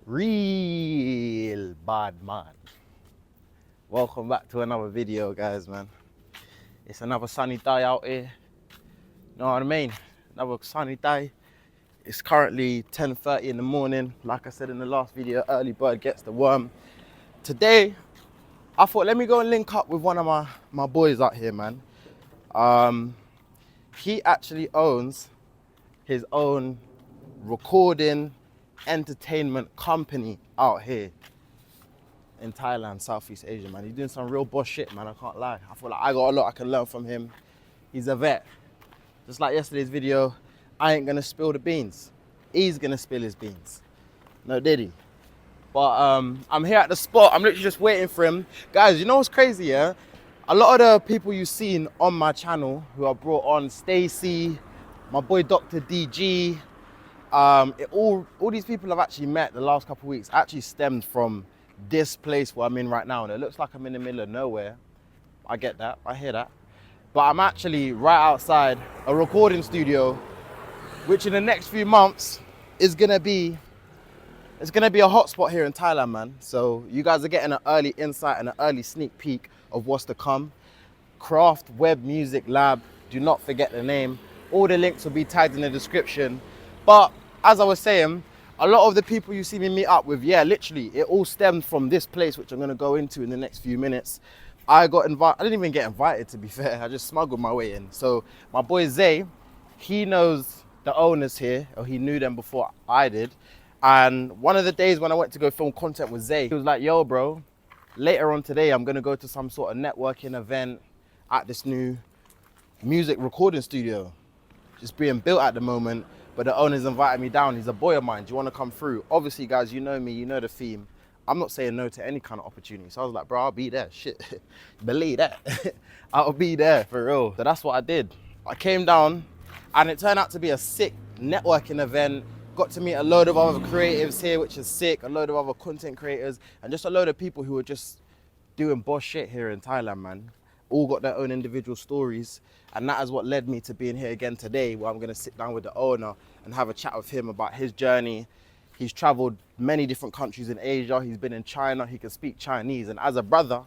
Real bad man. Welcome back to another video, guys, man. It's another sunny day out here. Know what I mean? Another sunny day. It's currently 10:30 in the morning. Like I said in the last video, early bird gets the worm. Today, I thought let me go and link up with one of my boys out here, man. He actually owns his own recording entertainment company out here in Thailand, Southeast Asia, man. He's doing some real boss shit, man. I can't lie. I feel like I got a lot I can learn from him. He's a vet. Just like yesterday's video, I ain't gonna spill the beans. He's gonna spill his beans. No, did he? But I'm here at the spot. I'm literally just waiting for him. Guys, you know what's crazy, yeah? A lot of the people you've seen on my channel who are brought on, Stacy, my boy Dr. DG, all these people I've actually met the last couple of weeks actually stemmed from this place where I'm in right now. And it looks like I'm in the middle of nowhere. I get that, I hear that. But I'm actually right outside a recording studio, which in the next few months is gonna be a hotspot here in Thailand, man. So you guys are getting an early insight and an early sneak peek of what's to come. Craft Web Music Lab, do not forget the name. All the links will be tagged in the description. But as I was saying, a lot of the people you see me meet up with, yeah, literally, it all stemmed from this place, which I'm gonna go into in the next few minutes. I didn't even get invited, to be fair. I just smuggled my way in. So my boy Zay, he knows the owners here, or he knew them before I did. And one of the days when I went to go film content with Zay, he was like, yo, bro, later on today, I'm gonna go to some sort of networking event at this new music recording studio. Just being built at the moment, but the owner's invited me down. He's a boy of mine. Do you want to come through? Obviously, guys, you know me, you know the theme. I'm not saying no to any kind of opportunity. So I was like, bro, I'll be there. Shit, believe that. I'll be there for real. So that's what I did. I came down and it turned out to be a sick networking event. Got to meet a load of other creatives here, which is sick. A load of other content creators and just a load of people who are just doing boss shit here in Thailand, man. All got their own individual stories. And that is what led me to being here again today, where I'm gonna sit down with the owner and have a chat with him about his journey. He's traveled many different countries in Asia. He's been in China. He can speak Chinese. And as a brother,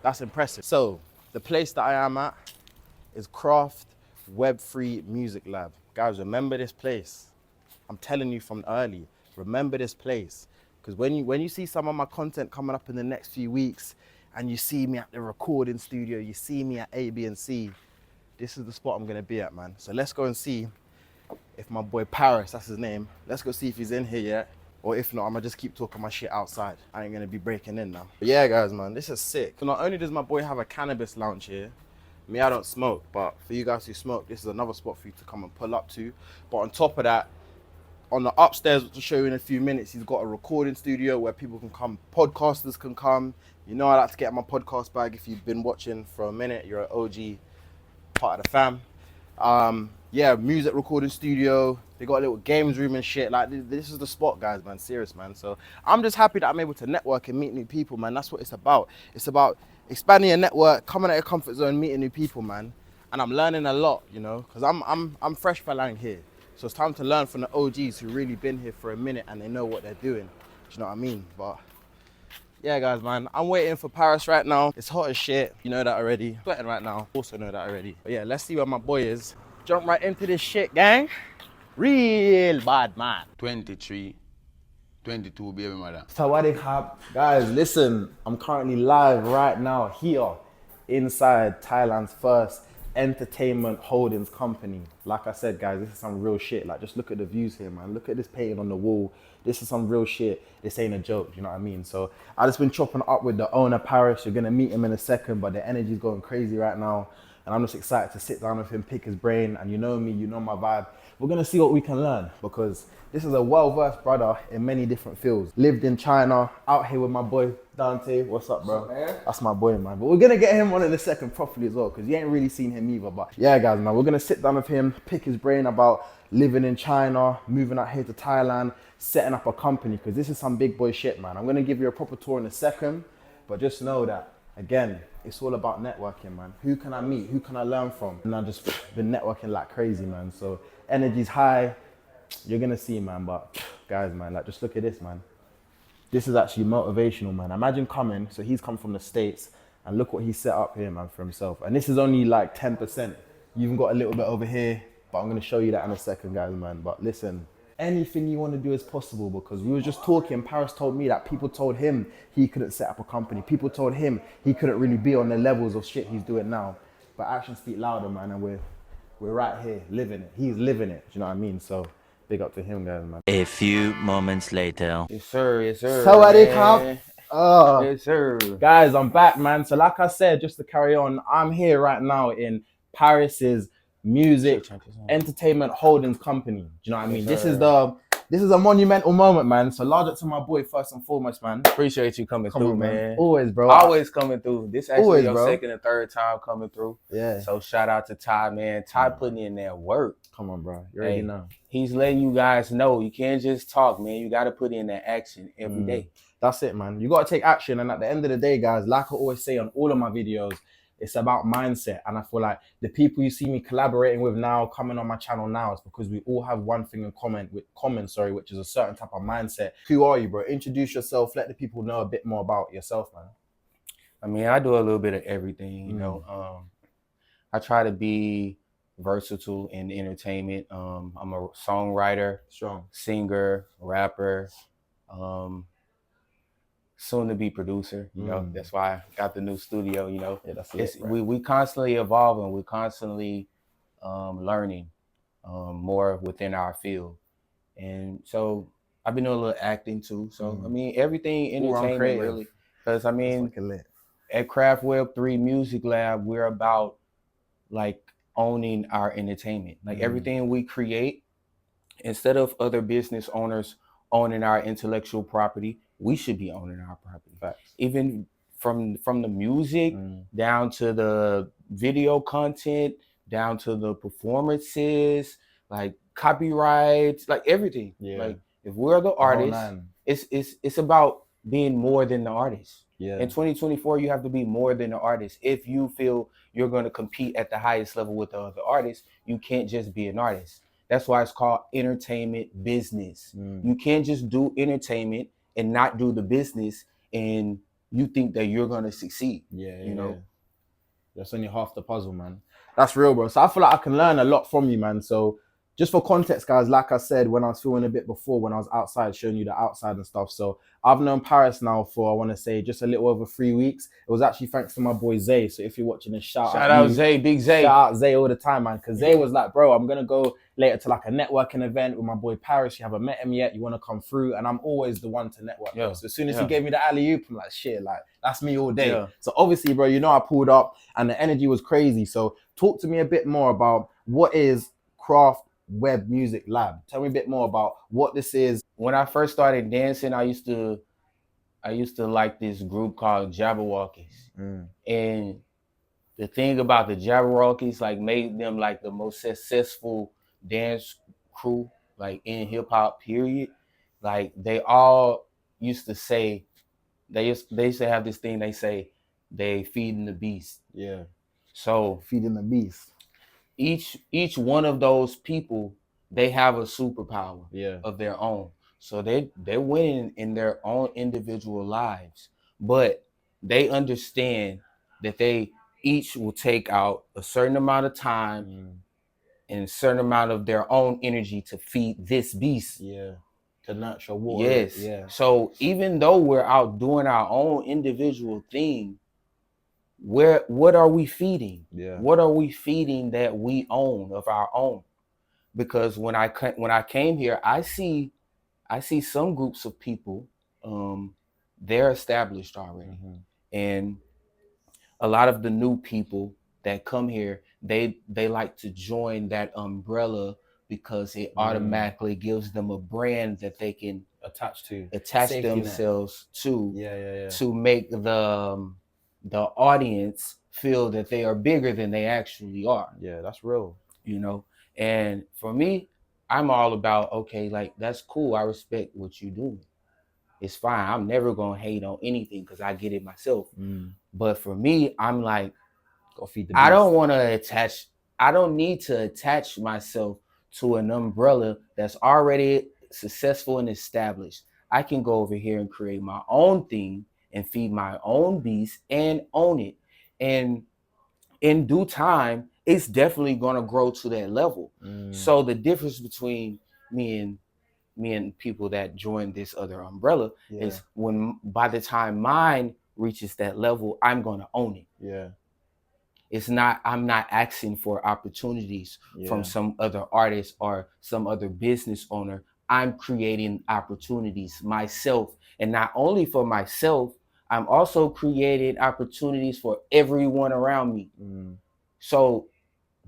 that's impressive. So the place that I am at is Craft Web3 Music Lab. Guys, remember this place. I'm telling you from early, remember this place. Because when you see some of my content coming up in the next few weeks and you see me at the recording studio, you see me at A, B, and C, this is the spot I'm gonna be at, man. So let's go and see if my boy Paris, that's his name, let's go see if he's in here yet. Or if not, I'm gonna just keep talking my shit outside. I ain't gonna be breaking in now. But yeah, guys, man, this is sick. So not only does my boy have a cannabis lounge here, me, I don't smoke, but for you guys who smoke, this is another spot for you to come and pull up to. But on top of that, on the upstairs, which I'll show you in a few minutes, he's got a recording studio where people can come, podcasters can come. You know I like to get my podcast bag. If you've been watching for a minute, you're an OG part of the fam. Yeah, music recording studio. They got a little games room and shit. Like, this is the spot, guys, man. Serious, man. So I'm just happy that I'm able to network and meet new people, man. That's what it's about. It's about expanding your network, coming out of your comfort zone, meeting new people, man. And I'm learning a lot, you know, because I'm fresh falang here. So it's time to learn from the OGs who really been here for a minute and they know what they're doing. Do you know what I mean? But yeah, guys, man, I'm waiting for Paris right now. It's hot as shit. You know that already. Sweating right now. Also know that already. But yeah, let's see where my boy is. Jump right into this shit, gang. Real bad man. 23, 22, baby mother. Sawadee Krap. Guys, listen, I'm currently live right now here inside Thailand's first entertainment holdings company. Like I said, guys, this is some real shit. Like, just look at the views here, man. Look at this painting on the wall. This is some real shit. This ain't a joke, you know what I mean? So I just been chopping up with the owner, Paris. You're gonna meet him in a second, but the energy's going crazy right now. And I'm just excited to sit down with him, pick his brain. And you know me, you know my vibe. We're gonna see what we can learn, because this is a well-versed brother in many different fields. Lived in China, out here with my boy Dante. What's up, bro? What's up, that's my boy, man. But we're gonna get him on in a second properly as well, because you ain't really seen him either. But yeah, guys, man, we're gonna sit down with him, pick his brain about living in China, moving out here to Thailand, setting up a company, because this is some big boy shit, man. I'm gonna give you a proper tour in a second, but just know that, again, it's all about networking, man. Who can I meet? Who can I learn from? And I've just been networking like crazy, man. So energy's high. You're gonna see, man. But guys, man, like, just look at this, man. This is actually motivational, man. Imagine coming, so he's come from the States, and look what he set up here, man, for himself. And this is only like 10%. You even got a little bit over here, but I'm gonna show you that in a second, guys, man. But listen, anything you want to do is possible, because we were just talking, Paris told me that people told him he couldn't set up a company. People told him he couldn't really be on the levels of shit he's doing now. But actions speak louder, man, and we're right here living it. He's living it, do you know what I mean? So big up to him, guys, man. A few moments later. Yes, sir. Yes, sir. Sawadee krap. Yes, sir. Guys, I'm back, man. So like I said, just to carry on, I'm here right now in Paris's music entertainment holdings company. Do you know what I mean? Yes, this is a monumental moment, man. So large up to my boy first and foremost, man. Appreciate you coming through, man. Always, bro. Always coming through. This actually Always, your bro. second and third time coming through. Yeah. So shout out to Ty, man. Ty putting in that work. Come on, bro. You already know. He's letting you guys know you can't just talk, man. You got to put in that action every day. That's it, man. You got to take action. And at the end of the day, guys, like I always say on all of my videos, it's about mindset. And I feel like the people you see me collaborating with now, coming on my channel now, is because we all have one thing in common, which is a certain type of mindset. Who are you, bro? Introduce yourself. Let the people know a bit more about yourself, man. I mean, I do a little bit of everything, you know. I try to be versatile in entertainment. I'm a songwriter, singer, rapper, soon to be producer. You know, that's why I got the new studio. You know, yeah, that's it, right? we constantly evolving. We constantly learning more within our field, and so I've been doing a little acting too. So I mean, everything entertainment really. Because I mean, at Craft Web3 Music Lab, we're about like owning our entertainment. Like everything we create, instead of other business owners owning our intellectual property, we should be owning our property. Facts. Even from the music down to the video content, down to the performances, like copyrights, like everything. Yeah. Like if we're the artist, it's about being more than the artist. Yeah. In 2024, you have to be more than the artist. If you feel you're going to compete at the highest level with the other artists, you can't just be an artist. That's why it's called entertainment business. You can't just do entertainment and not do the business, and you think that you're going to succeed. Yeah, you know? That's only half the puzzle, man. That's real, bro. So I feel like I can learn a lot from you, man. So just for context, guys, like I said, when I was filming a bit before, when I was outside, showing you the outside and stuff. So I've known Paris now for, I want to say, just a little over 3 weeks. It was actually thanks to my boy Zay. So if you're watching this, shout out Zay, big Zay. Shout out Zay all the time, man. Because Zay was like, bro, I'm going to go later to like a networking event with my boy Paris. You haven't met him yet. You want to come through? And I'm always the one to network. Yeah. So as soon as he gave me the alley-oop, I'm like, shit, like, that's me all day. Yeah. So obviously, bro, you know, I pulled up and the energy was crazy. So talk to me a bit more about what is Craft Web Music Lab. Tell me a bit more about what this is. When I first started dancing, I used to like this group called Jabberwockies. And the thing about the Jabberwockies like made them like the most successful dance crew like in hip hop period. Like they all used to say they used to have this thing they say they feeding the beast. Yeah. So feeding the beast. Each one of those people, they have a superpower of their own. So they're winning in their own individual lives, but they understand that they each will take out a certain amount of time and a certain amount of their own energy to feed this beast. Yeah. To nurture water. Yes. Yeah. So even though we're out doing our own individual thing, what are we feeding? Yeah. What are we feeding that we own of our own? Because when I came here, I see some groups of people, they're established already, and a lot of the new people that come here, they like to join that umbrella because it automatically gives them a brand that they can attach themselves to, to make the audience feel that they are bigger than they actually are. Yeah, that's real. You know, and for me, I'm all about, okay, like that's cool. I respect what you do. It's fine. I'm never gonna hate on anything because I get it myself. But for me, I'm like, I don't want to attach. I don't need to attach myself to an umbrella that's already successful and established. I can go over here and create my own thing and feed my own beast and own it. And in due time, it's definitely gonna grow to that level. So the difference between me and people that join this other umbrella is when by the time mine reaches that level, I'm gonna own it. Yeah. I'm not asking for opportunities from some other artist or some other business owner. I'm creating opportunities myself. And not only for myself, I'm also creating opportunities for everyone around me. So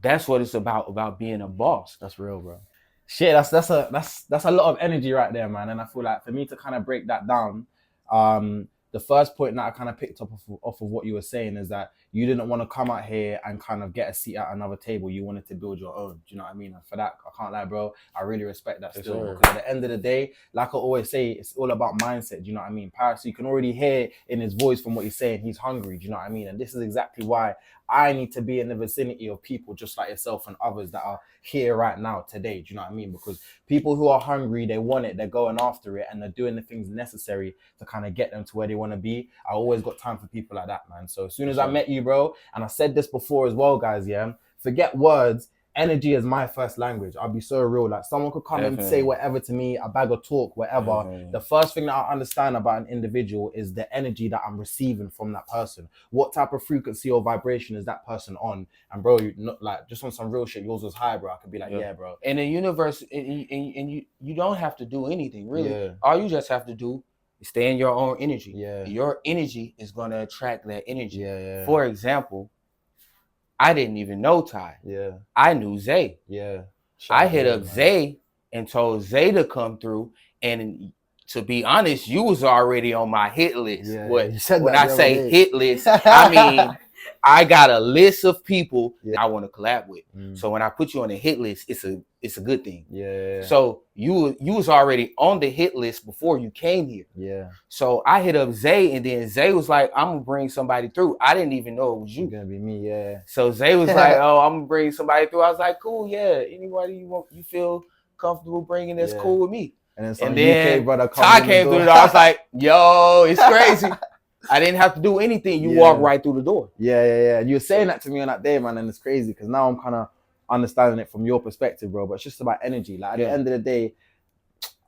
that's what it's about being a boss. That's real, bro. Shit, that's a lot of energy right there, man. And I feel like for me to kind of break that down, the first point that I kind of picked up off of what you were saying is that you didn't want to come out here and kind of get a seat at another table. You wanted to build your own. Do you know what I mean? And for that, I can't lie, bro. I really respect that still. Sure. Because at the end of the day, like I always say, it's all about mindset. Do you know what I mean? Paris, you can already hear in his voice from what he's saying, he's hungry. Do you know what I mean? And this is exactly why I need to be in the vicinity of people just like yourself and others that are here right now today. Do you know what I mean? Because people who are hungry, they want it, they're going after it, and they're doing the things necessary to kind of get them to where they want to be. I always got time for people like that, man. So as soon as I met you, bro, and I said this before as well, guys, forget words. Energy is my first language. I'll be so real. Like someone could come and say whatever to me, a bag of talk, whatever. The first thing that I understand about an individual is the energy that I'm receiving from that person. What type of frequency or vibration is that person on? And bro, you not like just on some real shit. Yours was high, bro. I could be like, yeah bro. And the universe, and you don't have to do anything really. All you just have to do is stay in your own energy. Your energy is gonna attract that energy. For example, I didn't even know Ty. I knew Zay. I hit up Zay and told Zay to come through. And to be honest, you was already on my hit list. When I say hit list, I mean I got a list of people I want to collab with. So when I put you on the hit list, it's a good thing. So you was already on the hit list before you came here. So I hit up Zay, and then Zay was like, I'm gonna bring somebody through. I didn't even know it was you. It's gonna be me, So Zay was like, oh, I'm gonna bring somebody through. I was like, cool, anybody you feel comfortable bringing, that's cool with me. And then UK brother Ty came through the door. I was like, yo, it's crazy. I didn't have to do anything. You walk right through the door. And you were saying that to me on that day, man, and it's crazy because now I'm kind of understanding it from your perspective, bro. But it's just about energy. Like at the end of the day,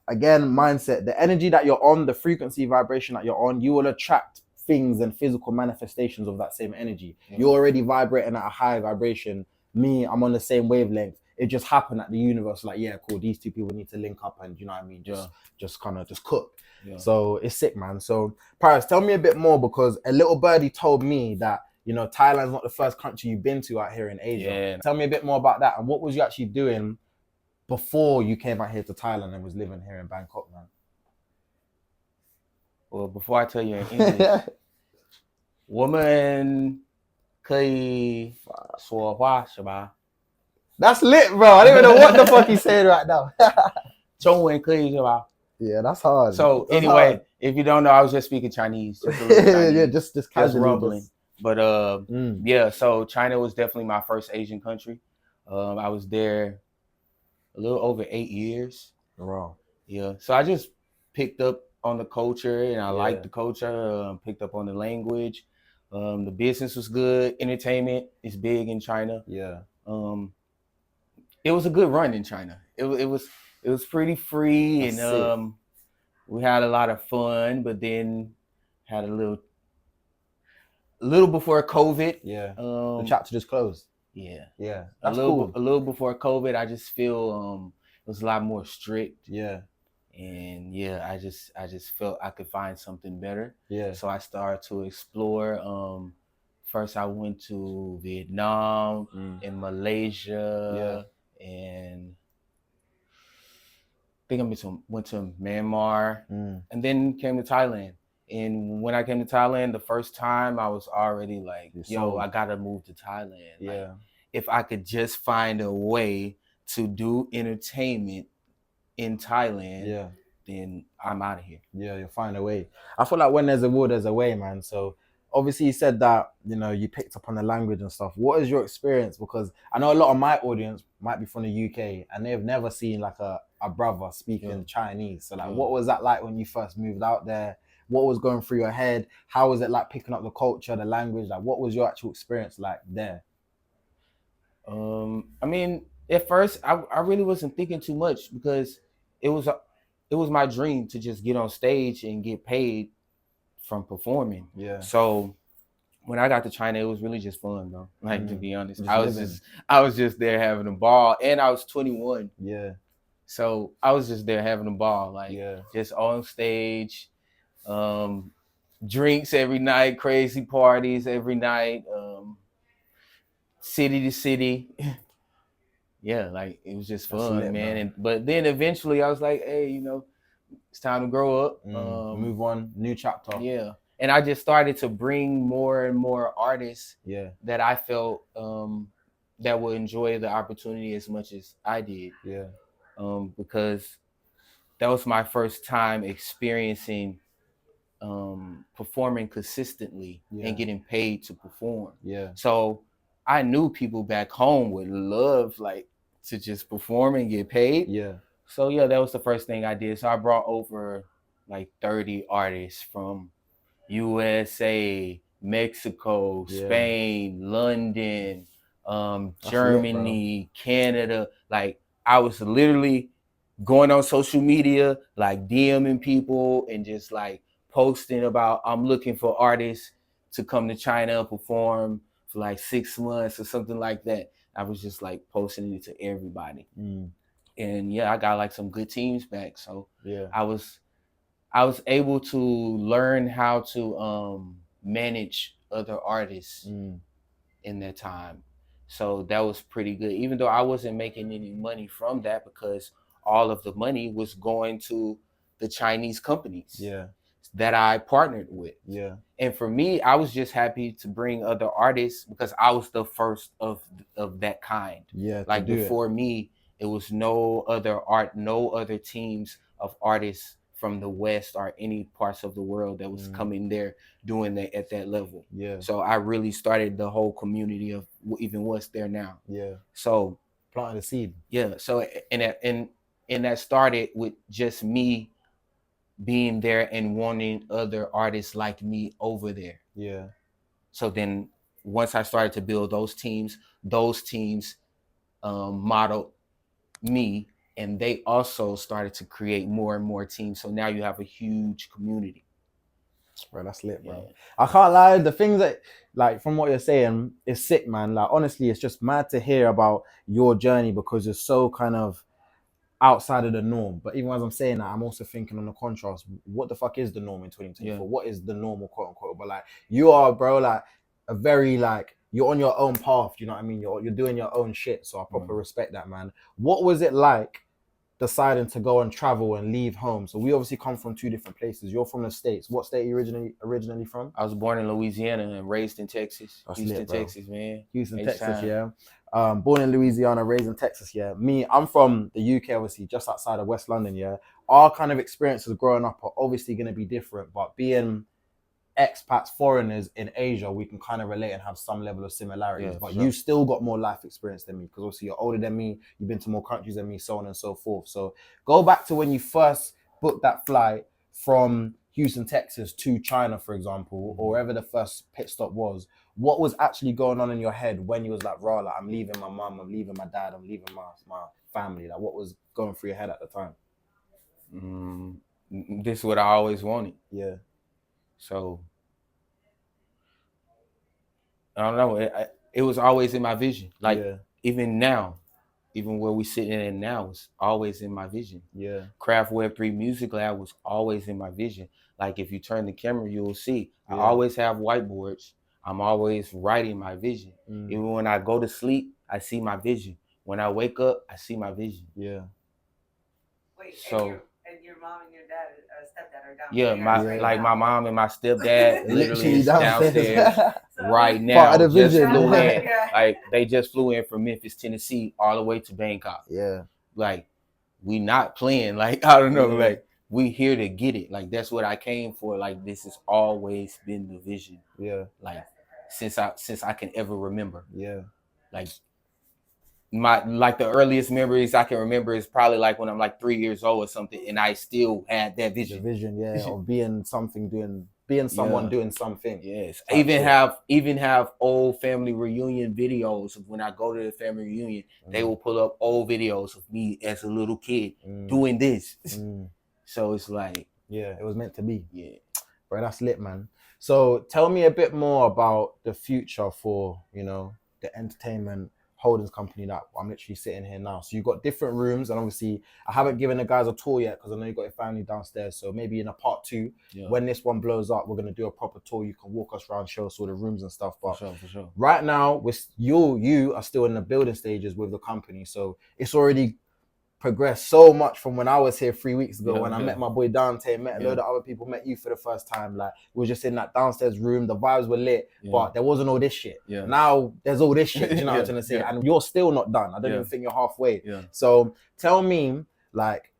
again, mindset, the energy that you're on, the frequency vibration that you're on, you will attract things and physical manifestations of that same energy. You're already vibrating at a high vibration. Me, I'm on the same wavelength. It just happened that the universe, like, yeah, cool, these two people need to link up and, you know what I mean, just kind of just cook. So it's sick, man. So Paris, tell me a bit more, because a little birdie told me that, you know, Thailand's not the first country you've been to out here in Asia. Tell me a bit more about that, and what was you actually doing before you came out here to Thailand and was living here in Bangkok, man? Well, before I tell you in English, woman 可以说话是吧? That's lit, bro. I don't even know what the fuck he's saying right now. 中文可以是吧? Yeah, that's hard. So that's anyway, hard. If you don't know, I was just speaking Chinese. Just a little Chinese. just casually, rumbling. But so China was definitely my first Asian country. I was there a little over 8 years. Wow. Yeah. So I just picked up on the culture, and I liked the culture. Picked up on the language. The business was good. Entertainment is big in China. It was a good run in China. It was pretty free. That's and we had a lot of fun, but then had a little before COVID. The chapter just closed. That's a little before COVID. I just feel it was a lot more strict. And I just felt I could find something better. So I started to explore. First I went to Vietnam and Malaysia, and I think I went to Myanmar, and then came to Thailand. And when I came to Thailand the first time, I was already like, yo, I gotta move to Thailand. Like, if I could just find a way to do entertainment in Thailand, then I'm out of here. You'll find a way. I feel like when there's a will, there's a way, man. So obviously you said that, you know, you picked up on the language and stuff. What is your experience? Because I know a lot of my audience might be from the UK and they've never seen like a a brother speaking Yeah. Chinese. So like, Yeah. what was that like when you first moved out there? What was going through your head? How was it like picking up the culture, the language? Like, what was your actual experience like there? I mean, at first, I really wasn't thinking too much because it was my dream to just get on stage and get paid from performing. Yeah. So when I got to China, it was really just fun, though. Like, to be honest, Just I was just there having a ball, and I was 21. Yeah. So I was just there having a ball, like Yeah. just on stage, drinks every night, crazy parties every night, city to city. Yeah, like it was just That's fun, lit, man. man. But then eventually I was like, hey, it's time to grow up. Move on, new chapter. Yeah. And I just started to bring more and more artists Yeah. that I felt that would enjoy the opportunity as much as I did. Yeah. Because that was my first time experiencing performing consistently and getting paid to perform. Yeah. So I knew people back home would love like to just perform and get paid. Yeah. So yeah, that was the first thing I did. So I brought over like 30 artists from USA, Mexico, Spain, London, Germany, Canada. Like I was literally going on social media, like DMing people and just like posting about I'm looking for artists to come to China and perform for like 6 months or something like that. I was just like posting it to everybody. And yeah, I got like some good teams back. So yeah, I was able to learn how to manage other artists in that time. So that was pretty good, even though I wasn't making any money from that because all of the money was going to the Chinese companies that I partnered with. Yeah. And for me, I was just happy to bring other artists because I was the first of that kind. Yeah. Like before me, it was no other teams of artists from the West or any parts of the world that was coming there doing that at that level. Yeah. So I really started the whole community of even what's there now. Yeah. So planting the seed. Yeah. So and that started with just me being there and wanting other artists like me over there. Yeah. So then once I started to build those teams modeled me, and they also started to create more and more teams. So now you have a huge community. Bro, that's lit, bro. Yeah. I can't lie. The things that, like, from what you're saying, is sick, man. Like, honestly, it's just mad to hear about your journey because it's so kind of outside of the norm. But even as I'm saying that, I'm also thinking on the contrast, what the fuck is the norm in 2024? Yeah. What is the normal, quote unquote? But like, you are, bro, like a very, like, you're on your own path. You know what I mean? You're doing your own shit. So I proper respect that, man. What was it like deciding to go and travel and leave home? So we obviously come from two different places. You're from the States. What state are you originally from? I was born in Louisiana and raised in Texas. That's Houston, lit, bro. Texas, man. Houston, Texas, yeah. Born in Louisiana, raised in Texas, yeah. Me, I'm from the UK, obviously, just outside of West London, yeah. Our kind of experiences growing up are obviously going to be different, but being expats, foreigners in Asia, we can kind of relate and have some level of similarities. But you still got more life experience than me because obviously you're older than me, you've been to more countries than me, so on and so forth. So go back to when you first booked that flight from Houston, Texas to China, for example, or wherever the first pit stop was. What was actually going on in your head when you was like, raw, like, I'm leaving my mum, I'm leaving my dad, I'm leaving my family? Like, what was going through your head at the time? This is what I always wanted. Yeah. So, I don't know. It was always in my vision. Like, even now, even where we sitting in now, it's always in my vision. Yeah. Craft Web3 Music Lab was always in my vision. Like, if you turn the camera, you will see. I always have whiteboards. I'm always writing my vision. Even when I go to sleep, I see my vision. When I wake up, I see my vision. Yeah. Wait, so, and your mom and your dad, stepdad are downstairs? Yeah, my mom and my stepdad literally is downstairs right now. Part of the vision. Flew in. Like, they just flew in from Memphis, Tennessee, all the way to Bangkok. Yeah. Like, we not playing. Like, I don't know. Like, we here to get it. Like, that's what I came for. Like, this has always been the vision. Yeah. Like, since I can ever remember. Yeah. Like, the earliest memories I can remember is probably like when I'm like 3 years old or something, and I still had that The vision. vision, yeah, of being someone Yeah. doing something. Yes, Type shit. even have old family reunion videos of when I go to the family reunion. They will pull up old videos of me as a little kid doing this. So it's like, Yeah, it was meant to be. yeah. Bro, that's lit, man. So tell me a bit more about the future for, you know, the entertainment holdings company that I'm literally sitting here now. So you've got different rooms, and obviously I haven't given the guys a tour yet because I know you've got your family downstairs. So maybe in a part 2, when this one blows up, we're gonna do a proper tour. You can walk us around, show us all the rooms and stuff. But For sure. right now, you are still in the building stages with the company. So it's already progressed so much from when I was here 3 weeks ago when I met my boy Dante, met a load of other people, met you for the first time. Like, we were just in that downstairs room, the vibes were lit, but there wasn't all this shit. Now there's all this shit, do you know what I'm trying to say? And you're still not done. I don't even think you're halfway. So tell me, like,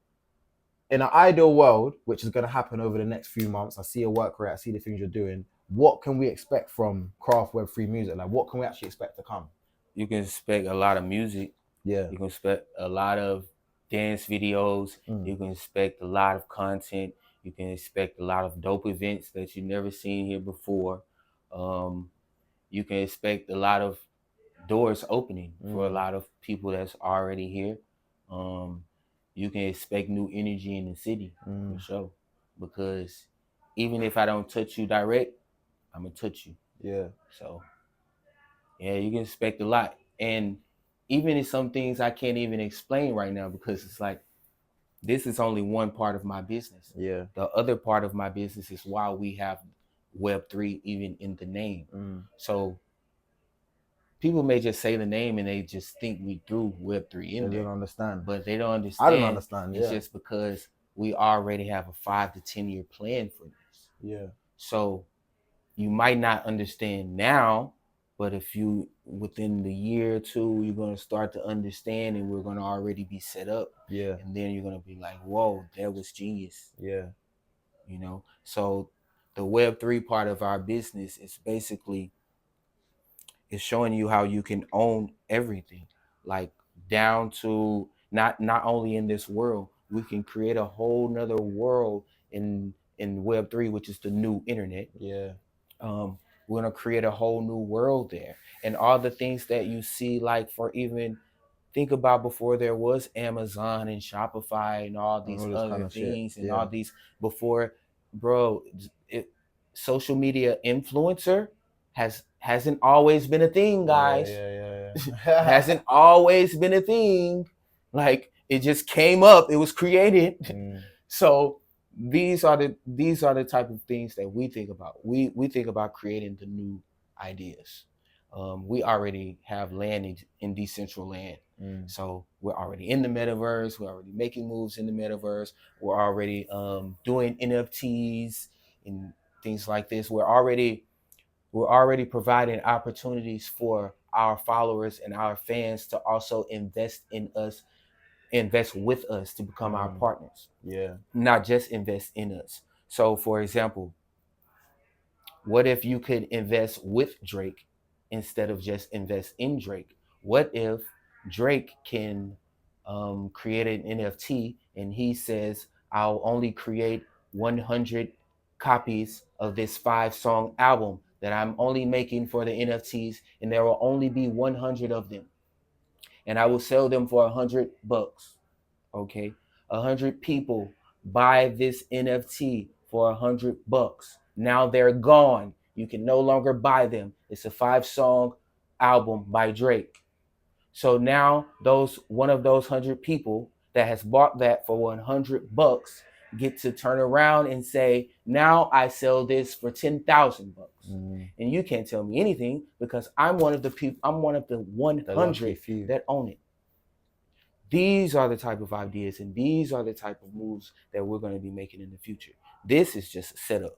in an ideal world, which is going to happen over the next few months, I see your work rate, I see the things you're doing. What can we expect from Craft Web3 music? Like, what can we actually expect to come? You can expect a lot of music. Yeah. You can expect a lot of dance videos. You can expect a lot of content. You can expect a lot of dope events that you've never seen here before. You can expect a lot of doors opening for a lot of people that's already here. You can expect new energy in the city for sure. Because even if I don't touch you direct, I'm gonna touch you. Yeah. So yeah, you can expect a lot. And even in some things I can't even explain right now because it's like, this is only one part of my business. Yeah. The other part of my business is why we have Web3 even in the name. So people may just say the name and they just think we threw Web3 in there. They don't understand. But they don't understand. I don't understand, It's just because we already have a 5 to 10 year plan for this. Yeah. So you might not understand now, but if you, within the year or two, you're going to start to understand and we're going to already be set up. Yeah. And then you're going to be like, whoa, that was genius. Yeah. You know? So the Web3 part of our business is basically, it's showing you how you can own everything, like down to not only in this world, we can create a whole nother world in Web3, which is the new internet. Yeah. We're gonna create a whole new world there, and all the things that you see, like, for even think about before there was Amazon and Shopify and all these all other kind of things shit. and all these before, bro, social media influencer hasn't always been a thing, guys. Yeah. Hasn't always been a thing. Like, it just came up, it was created. So these are the type of things that we think about. We think about creating the new ideas. We already have land in Decentraland. So we're already in the metaverse. We're already making moves in the metaverse. We're already doing NFTs and things like this. We're already providing opportunities for our followers and our fans to also invest with us to become our partners. Yeah. Not just invest in us. So, for example, what if you could invest with Drake instead of just invest in Drake? What if Drake can create an NFT and he says, I'll only create 100 copies of this 5-song album that I'm only making for the NFTs, and there will only be 100 of them, and I will sell them for $100. Okay, 100 people buy this NFT for $100. Now they're gone. You can no longer buy them. It's a 5-song album by Drake. So now one of those 100 people that has bought that for $100 get to turn around and say, now I sell this for $10,000. And you can't tell me anything because I'm one of the people. I'm one of the 100 that own it. These are the type of ideas and these are the type of moves that we're going to be making in the future. This is just a setup.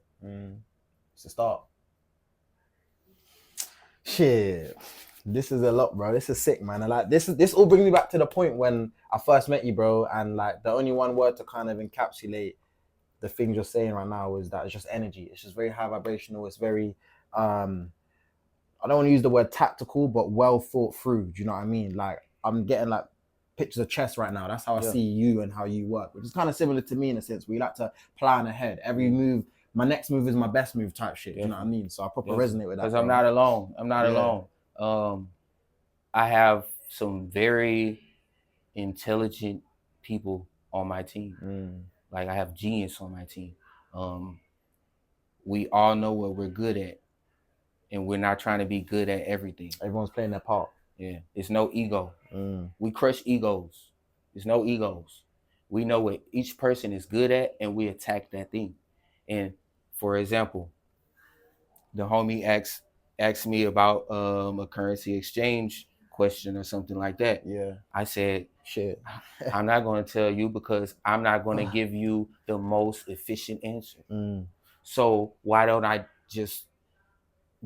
It's a start. Shit. This is a lot, bro. This is sick, man. And like this all brings me back to the point when I first met you, bro. And like the only one word to kind of encapsulate the things you're saying right now is that it's just energy. It's just very high vibrational. It's very I don't want to use the word tactical, but well thought through. Do you know what I mean? Like, I'm getting like pictures of chess right now. That's how I see you and how you work, which is kind of similar to me in a sense. We like to plan ahead. Every move, my next move is my best move type shit. You know what I mean? So I proper resonate with that. Because I'm not alone. I'm not Yeah. alone. I have some very intelligent people on my team. Like I have genius on my team. We all know what we're good at, and we're not trying to be good at everything. Everyone's playing their part. Yeah, it's no ego. We crush egos. There's no egos. We know what each person is good at, and we attack that thing. And for example, the homie asked me about a currency exchange question or something like that. Yeah. I said, shit, I'm not going to tell you because I'm not going to give you the most efficient answer. So why don't I just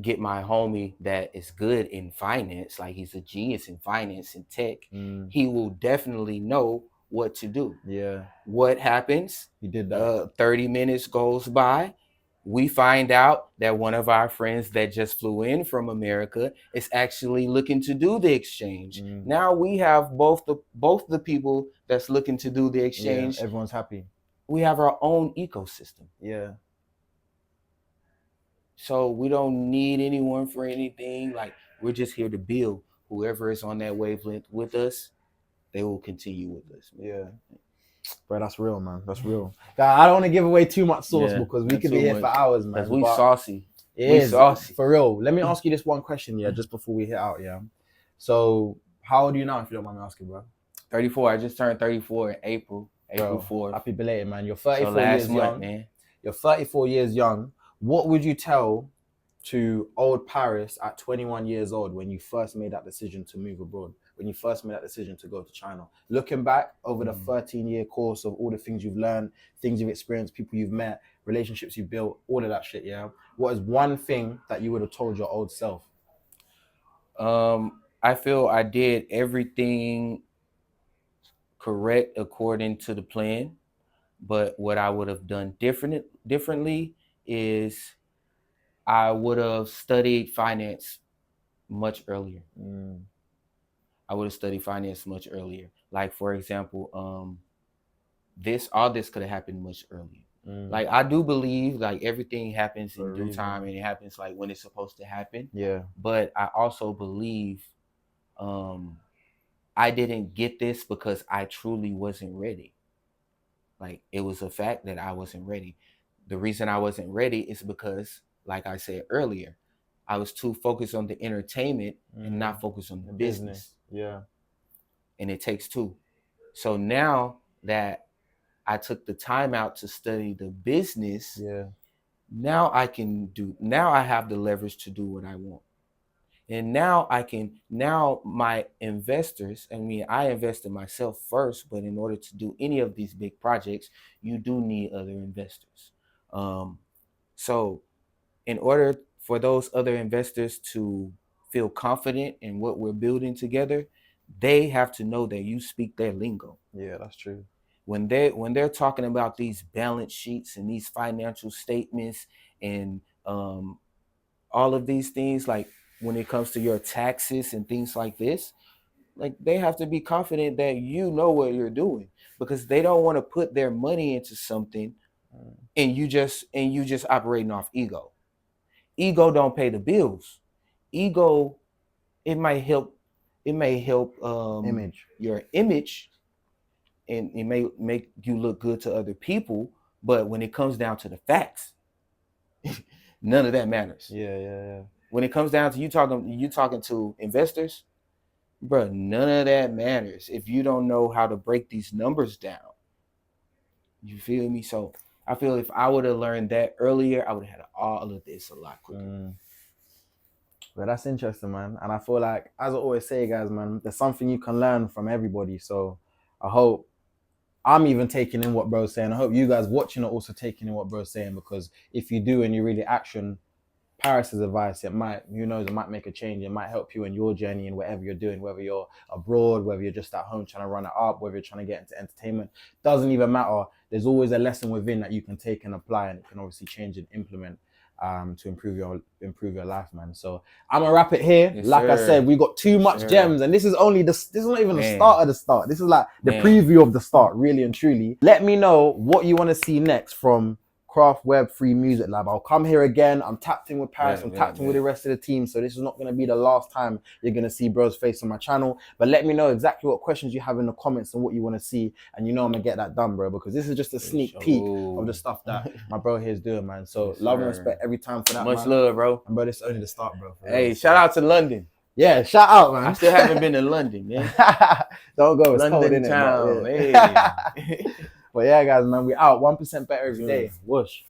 get my homie that is good in finance, like he's a genius in finance and tech. He will definitely know what to do. Yeah. What happens? He did that. 30 minutes goes by. We find out that one of our friends that just flew in from America is actually looking to do the exchange. Now we have both the people that's looking to do the exchange. Yeah, everyone's happy. We have our own ecosystem. Yeah. So we don't need anyone for anything. Like, we're just here to build. Whoever is on that wavelength with us, they will continue with us. Yeah. Bro, that's real, man. That's real. I don't want to give away too much sauce because we could be here for hours, man. Because we saucy. We saucy. For real. Let me ask you this one question, just before we hit out, So, how old are you now, if you don't mind me asking, bro? 34. I just turned 34 in April 4th. Happy belated, man. You're 34 years young. Man. You're 34 years young. What would you tell to old Paris at 21 years old when you first made that decision to move abroad? When you first made that decision to go to China? Looking back over the 13-year course of all the things you've learned, things you've experienced, people you've met, relationships you've built, all of that shit, what is one thing that you would have told your old self? I feel I did everything correct according to the plan, but what I would have done differently is I would have studied finance much earlier. I would have studied finance much earlier. Like, for example, all this could have happened much earlier. Like, I do believe like everything happens in due time, and it happens like when it's supposed to happen. Yeah. But I also believe I didn't get this because I truly wasn't ready. Like, it was a fact that I wasn't ready. The reason I wasn't ready is because, like I said earlier, I was too focused on the entertainment and not focused on the business. Yeah. And it takes two. So now that I took the time out to study the business, now I have the leverage to do what I want. And now my investors, I invest in myself first, but in order to do any of these big projects, you do need other investors. So in order for those other investors to feel confident in what we're building together, they have to know that you speak their lingo. Yeah, that's true. When they're talking about these balance sheets and these financial statements and all of these things, like when it comes to your taxes and things like this, like they have to be confident that you know what you're doing, because they don't want to put their money into something and you just operating off ego. Ego don't pay the bills. Ego, it might help image. Your image, and it may make you look good to other people, but when it comes down to the facts, none of that matters. Yeah. When it comes down to you talking to investors, bro, none of that matters if you don't know how to break these numbers down. You feel me? So I feel if I would have learned that earlier, I would have had all of this a lot quicker. But that's interesting, man. And I feel like, as I always say, guys, man, there's something you can learn from everybody. So I hope I'm even taking in what bro's saying. I hope you guys watching are also taking in what bro's saying, because if you do and you really action Paris's advice, it might make a change. It might help you in your journey and whatever you're doing, whether you're abroad, whether you're just at home trying to run it up, whether you're trying to get into entertainment. Doesn't even matter. There's always a lesson within that you can take and apply, and it can obviously change and implement. to improve your life, man. So I'm gonna wrap it here. Yes, like I sir. said, we got too much Sure. gems, and this is not even the Man. start of the start. This is like the Man. preview of the start, really and truly. Let me know what you want to see next from Craft Web3 Music Lab. I'll come here again. I'm tapped in with Paris. I'm tapped in with the rest of the team. So this is not going to be the last time you're going to see bro's face on my channel. But let me know exactly what questions you have in the comments and what you want to see. And you know I'm going to get that done, bro, because this is just a sneak peek of the stuff that my bro here is doing, man. So Yes, love and sir. respect every time for that, Much man. love, bro. And bro, this is only the start, bro. Hey, shout out to London. Yeah, shout out, man. I still haven't been to London, man. Don't go. It's cold, London innit? town. But, yeah. Hey. But yeah, guys, man, we out. 1% better every day. Whoosh.